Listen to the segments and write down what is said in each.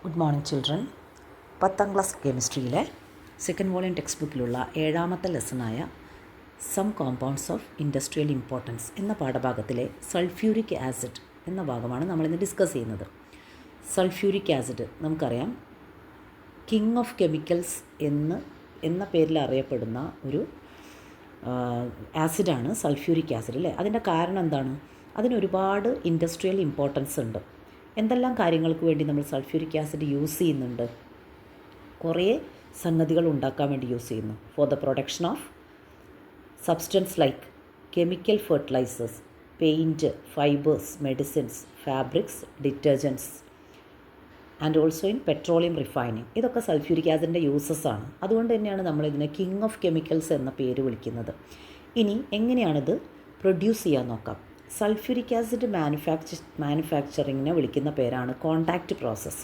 Good morning children. 10ാം class കെമിസ്ട്രിയിലെ second volume text ബുക്കിലുള്ള 7ാമത്തെ ലെസണായ some compounds of industrial importance എന്ന പാഠഭാഗത്തിലെ സൾഫ്യൂരിക് ആസിഡ് എന്ന ഭാഗമാണ് നമ്മളിന്ന് ഡിസ്കസ് ചെയ്യുന്നത്. സൾഫ്യൂരിക് ആസിഡ് നമുക്കറിയാം, കിങ് ഓഫ് കെമിക്കൽസ് എന്ന പേരിൽ അറിയപ്പെടുന്ന ഒരു ആസിഡാണ് സൾഫ്യൂരിക് ആസിഡ്, അല്ലേ? അതിൻ്റെ കാരണം എന്താണ്? അതിനൊരുപാട് ഇൻഡസ്ട്രിയൽ ഇമ്പോർട്ടൻസ് ഉണ്ട്. എന്തെല്ലാം കാര്യങ്ങൾക്ക് വേണ്ടി നമ്മൾ സൾഫ്യൂരിക് ആസിഡ് യൂസ് ചെയ്യുന്നുണ്ട്? കുറേ സംഗതികൾ ഉണ്ടാക്കാൻ വേണ്ടി യൂസ് ചെയ്യുന്നു. For the production of substance like chemical fertilisers, paint, fibres, medicines, fabrics, detergents and also in petroleum refining. ഇതൊക്കെ സൾഫ്യൂരിക് ആസിഡിൻ്റെ യൂസസ് ആണ്. അതുകൊണ്ട് തന്നെയാണ് നമ്മളിതിനെ കിങ് ഓഫ് കെമിക്കൽസ് എന്ന പേര് വിളിക്കുന്നത്. ഇനി എങ്ങനെയാണിത് പ്രൊഡ്യൂസ് ചെയ്യാൻ നോക്കാം. സൾഫ്യൂരിക് ആസിഡ് മാനുഫാക്ചറിങ്ങിനെ വിളിക്കുന്ന പേരാണ് കോണ്ടാക്റ്റ് പ്രോസസ്സ്.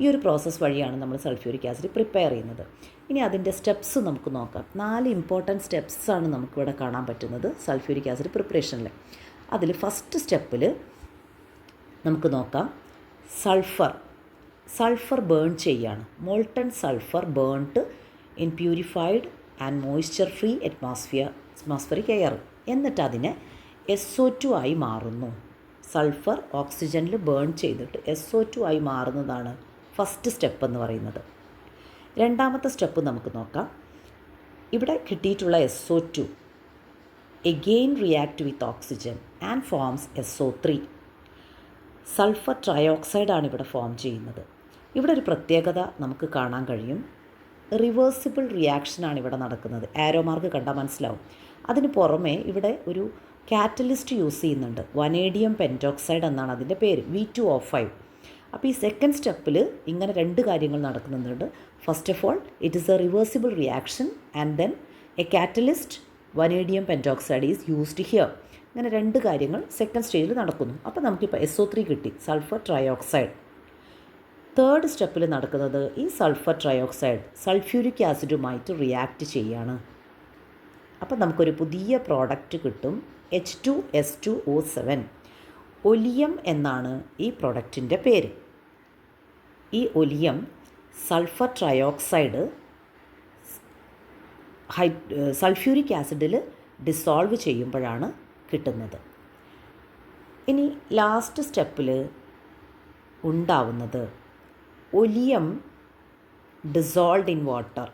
ഈ ഒരു പ്രോസസ്സ് വഴിയാണ് നമ്മൾ സൾഫ്യൂരിക് ആസിഡ് പ്രിപ്പയർ ചെയ്യുന്നത്. ഇനി അതിൻ്റെ സ്റ്റെപ്സ് നമുക്ക് നോക്കാം. 4 ഇമ്പോർട്ടൻറ്റ് സ്റ്റെപ്സാണ് നമുക്കിവിടെ കാണാൻ പറ്റുന്നത് സൾഫ്യൂരിക് ആസിഡ് പ്രിപ്പറേഷനിൽ. അതിൽ ഫസ്റ്റ് സ്റ്റെപ്പിൽ നമുക്ക് നോക്കാം സൾഫർ ബേൺ ചെയ്യാണ്. Molten sulphur burnt in purified and moisture free atmospheric air. എന്നിട്ട് അതിനെ SO2 ആയി മാറുന്നു. സൾഫർ ഓക്സിജനിൽ ബേൺ ചെയ്തിട്ട് SO2 ആയി മാറുന്നതാണ് ഫസ്റ്റ് സ്റ്റെപ്പ് എന്ന് പറയുന്നത്. രണ്ടാമത്തെ സ്റ്റെപ്പ് നമുക്ക് നോക്കാം. ഇവിടെ കിട്ടിയിട്ടുള്ള SO2 again react with oxygen and forms SO3. Sulphur ട്രയോക്സൈഡാണ് ഇവിടെ ഫോം ചെയ്യുന്നത്. ഇവിടെ ഒരു പ്രത്യേകത നമുക്ക് കാണാൻ കഴിയും. റിവേഴ്സിബിൾ റിയാക്ഷനാണ് ഇവിടെ നടക്കുന്നത്. ആരോ മാർക്ക് കണ്ടാൽ മനസ്സിലാവും. അതിന് പുറമെ ഇവിടെ ഒരു കാറ്റലിസ്റ്റ് യൂസ് ചെയ്യുന്നുണ്ട്. വനേഡിയം പെൻറ്റോക്സൈഡ് എന്നാണ് അതിൻ്റെ പേര്, V2O5. അപ്പോൾ ഈ സെക്കൻഡ് സ്റ്റെപ്പിൽ ഇങ്ങനെ 2 കാര്യങ്ങൾ നടക്കുന്നുണ്ട്. First of all it is A reversible reaction and then A catalyst vanadium pentoxide is used here. ഇങ്ങനെ 2 കാര്യങ്ങൾ സെക്കൻഡ് സ്റ്റേജിൽ നടക്കുന്നു. അപ്പോൾ നമുക്കിപ്പോൾ SO3 കിട്ടി, സൾഫർ ട്രയോക്സൈഡ്. തേർഡ് സ്റ്റെപ്പിൽ നടക്കുന്നത് ഈ സൾഫർ ട്രയോക്സൈഡ് സൾഫ്യൂരിക് ആസിഡുമായിട്ട് റിയാക്റ്റ് ചെയ്യാണ്. അപ്പോൾ നമുക്കൊരു പുതിയ പ്രോഡക്റ്റ് കിട്ടും, H2S2O7. ഒലിയം എന്നാണ് ഈ പ്രൊഡക്റ്റിൻ്റെ പേര്. ഈ ഒലിയം സൾഫർ ട്രയോക്സൈഡ് സൾഫ്യൂരിക് ആസിഡിൽ ഡിസോൾവ് ചെയ്യുമ്പോഴാണ് കിട്ടുന്നത്. ഇനി ലാസ്റ്റ് സ്റ്റെപ്പിൽ ഉണ്ടാവുന്നത് ഒലിയം ഡിസോൾവ്ഡ് ഇൻ വാട്ടർ.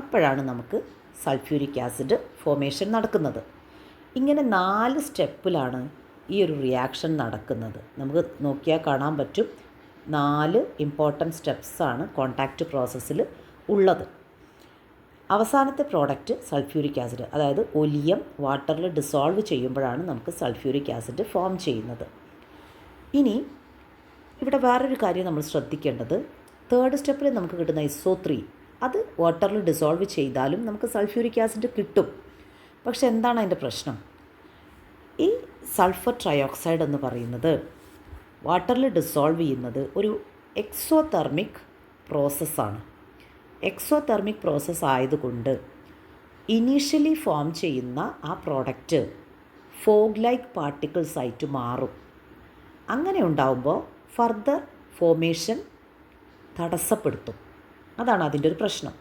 അപ്പോഴാണ് നമുക്ക് സൾഫ്യൂരിക് ആസിഡ് ഫോർമേഷൻ നടക്കുന്നത്. ഇങ്ങനെ 4 സ്റ്റെപ്പിലാണ് ഈ ഒരു റിയാക്ഷൻ നടക്കുന്നത്. നമുക്ക് നോക്കിയാൽ കാണാൻ പറ്റും 4 ഇമ്പോർട്ടൻറ്റ് സ്റ്റെപ്സാണ് കോണ്ടാക്റ്റ് പ്രോസസ്സിൽ ഉള്ളത്. അവസാനത്തെ പ്രോഡക്റ്റ് സൾഫ്യൂരിക് ആസിഡ്, അതായത് ഒലിയം വാട്ടറിൽ ഡിസോൾവ് ചെയ്യുമ്പോഴാണ് നമുക്ക് സൾഫ്യൂരിക് ആസിഡ് ഫോം ചെയ്യുന്നത്. ഇനി ഇവിടെ വേറൊരു കാര്യം നമ്മൾ ശ്രദ്ധിക്കേണ്ടത്, തേർഡ് സ്റ്റെപ്പിൽ നമുക്ക് കിട്ടുന്ന SO3 അത് വാട്ടറിൽ ഡിസോൾവ് ചെയ്താലും നമുക്ക് സൾഫ്യൂരിക് ആസിഡ് കിട്ടും. പക്ഷെ എന്താണ് അതിൻ്റെ പ്രശ്നം? ഈ സൾഫർ ട്രയോക്സൈഡ് എന്ന് പറയുന്നത് വാട്ടറിൽ ഡിസോൾവ് ചെയ്യുന്നത് ഒരു എക്സോതെർമിക് പ്രോസസ്സാണ്. എക്സോതെർമിക് പ്രോസസ്സ് ആയതുകൊണ്ട് ഇനീഷ്യലി ഫോം ചെയ്യുന്ന ആ പ്രോഡക്റ്റ് ഫോഗ് ലൈക്ക് പാർട്ടിക്കിൾസ് ആയിട്ട് മാറും. അങ്ങനെ ഉണ്ടാവുമ്പോൾ ഫർദർ ഫോർമേഷൻ തടസ്സപ്പെടുത്തും. അതാണ് അതിൻ്റെ ഒരു പ്രശ്നം.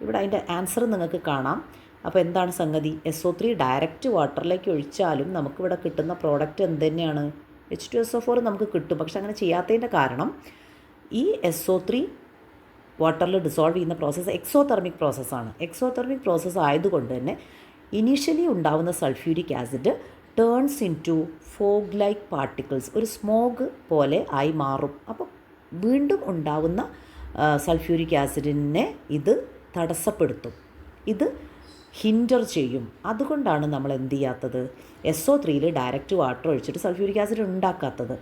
ഇവിടെ അതിൻ്റെ ആൻസർ നിങ്ങൾക്ക് കാണാം. അപ്പോൾ എന്താണ് സംഗതി? SO3 ഡയറക്റ്റ് വാട്ടറിലേക്ക് ഒഴിച്ചാലും നമുക്കിവിടെ കിട്ടുന്ന പ്രോഡക്റ്റ് എന്ത് തന്നെയാണ്? H2SO4 നമുക്ക് കിട്ടും. പക്ഷെ അങ്ങനെ ചെയ്യാത്തതിൻ്റെ കാരണം ഈ SO3 വാട്ടറിൽ ഡിസോൾവ് ചെയ്യുന്ന പ്രോസസ്സ് എക്സോതെർമിക് പ്രോസസ്സാണ്. എക്സോതെർമിക് പ്രോസസ്സ് ആയതുകൊണ്ട് തന്നെ ഇനീഷ്യലി ഉണ്ടാവുന്ന sulphuric acid turns in to fog like particles, ഒരു സ്മോഗ് പോലെ ആയി മാറും. അപ്പോൾ വീണ്ടും ഉണ്ടാവുന്ന സൾഫ്യൂരിക് ആസിഡിനെ ഇത് തടസ്സപ്പെടുത്തും, ഇത് ഹിൻഡർ ചെയ്യും. അതുകൊണ്ടാണ് നമ്മൾ എന്ത് ചെയ്യാത്തത്? SO3 ഡയറക്റ്റ് വാട്ടർ ഒഴിച്ചിട്ട് സൾഫ്യൂരിക് ആസിഡ് ഉണ്ടാക്കാത്തത്.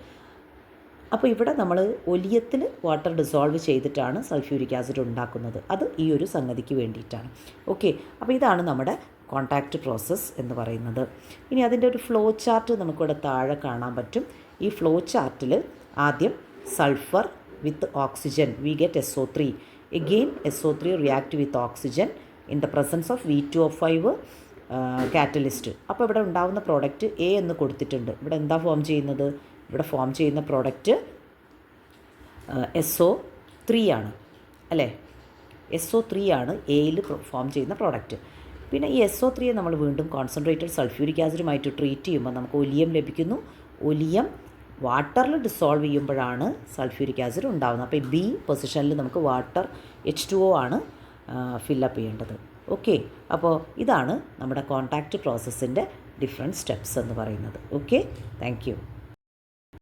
അപ്പോൾ ഇവിടെ നമ്മൾ ഒലിയത്തിൽ വാട്ടർ ഡിസോൾവ് ചെയ്തിട്ടാണ് സൾഫ്യൂരിക് ആസിഡ് ഉണ്ടാക്കുന്നത്. അത് ഈ ഒരു സംഗതിക്ക് വേണ്ടിയിട്ടാണ്. ഓക്കെ, അപ്പോൾ ഇതാണ് നമ്മുടെ കോണ്ടാക്റ്റ് പ്രോസസ്സ് എന്ന് പറയുന്നത്. ഇനി അതിൻ്റെ ഒരു ഫ്ലോ ചാർട്ട് നമുക്കിവിടെ താഴെ കാണാൻ പറ്റും. ഈ ഫ്ലോ ചാർട്ടിൽ ആദ്യം sulphur with oxygen we get SO3. Again SO3 react with oxygen in the presence of V2O5 catalyst. അപ്പോൾ ഇവിടെ ഉണ്ടാകുന്ന പ്രോഡക്റ്റ് A എന്ന് കൊടുത്തിട്ടുണ്ട്. ഇവിടെ എന്താ ഫോം ചെയ്യുന്നത്? ഇവിടെ ഫോം ചെയ്യുന്ന പ്രോഡക്റ്റ് SO3 ആണ് അല്ലേ? SO3 ആണ് എയിൽ ഫോം ചെയ്യുന്ന പ്രോഡക്റ്റ്. പിന്നെ ഈ SO3 നമ്മൾ വീണ്ടും കോൺസെൻട്രേറ്റഡ് സൾഫ്യൂരിക് ആസിഡുമായിട്ട് ട്രീറ്റ് ചെയ്യുമ്പോൾ നമുക്ക് ഒലിയം ലഭിക്കുന്നു. ഒലിയം വാട്ടറിൽ ഡിസോൾവ് ചെയ്യുമ്പോഴാണ് സൾഫ്യൂരിക് ആസിഡ് ഉണ്ടാകുന്നത്. അപ്പോൾ ബി പൊസിഷനിൽ നമുക്ക് വാട്ടർ H2O ആണ് ഫില്ലപ്പ് ചെയ്യേണ്ടത്. ഓക്കെ, അപ്പോൾ ഇതാണ് നമ്മുടെ കോൺടാക്റ്റ് പ്രോസസ്സിൻ്റെ ഡിഫറെൻറ്റ് സ്റ്റെപ്സ് എന്ന് പറയുന്നത്. Okay, thank you.